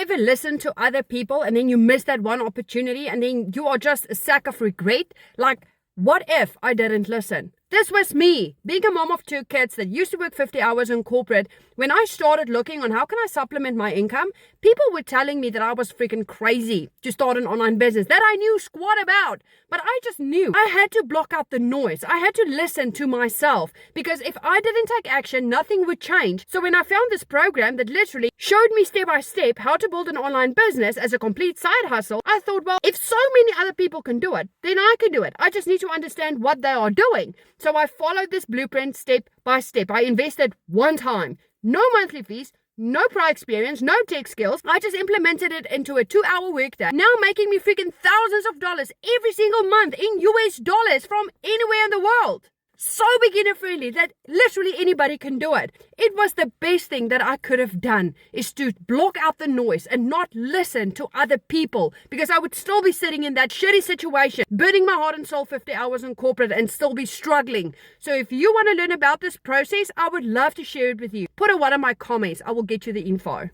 ever listened to other people and then you miss that one opportunity and then you are just a sack of regret? Like, what if I didn't listen? This was me, being a mom of 2 kids that used to work 50 hours in corporate. When I started looking on how can I supplement my income, people were telling me that I was freaking crazy to start an online business that I knew squat about. But I just knew I had to block out the noise. I had to listen to myself, because if I didn't take action, nothing would change. So when I found this program that literally showed me step by step how to build an online business as a complete side hustle, I thought, well, if so many other people can do it, then I can do it. I just need to understand what they are doing. So I followed this blueprint step by step. I invested one time, no monthly fees, no prior experience, no tech skills. I just implemented it into a 2-hour workday, now making me freaking thousands of dollars every single month in US dollars from anywhere in the world. So beginner friendly that literally anybody can do it. It was the best thing that I could have done, is to block out the noise and not listen to other people, because I would still be sitting in that shitty situation, burning my heart and soul 50 hours in corporate and still be struggling. So if you want to learn about this process, I would love to share it with you. Put a one in my comments. I will get you the info.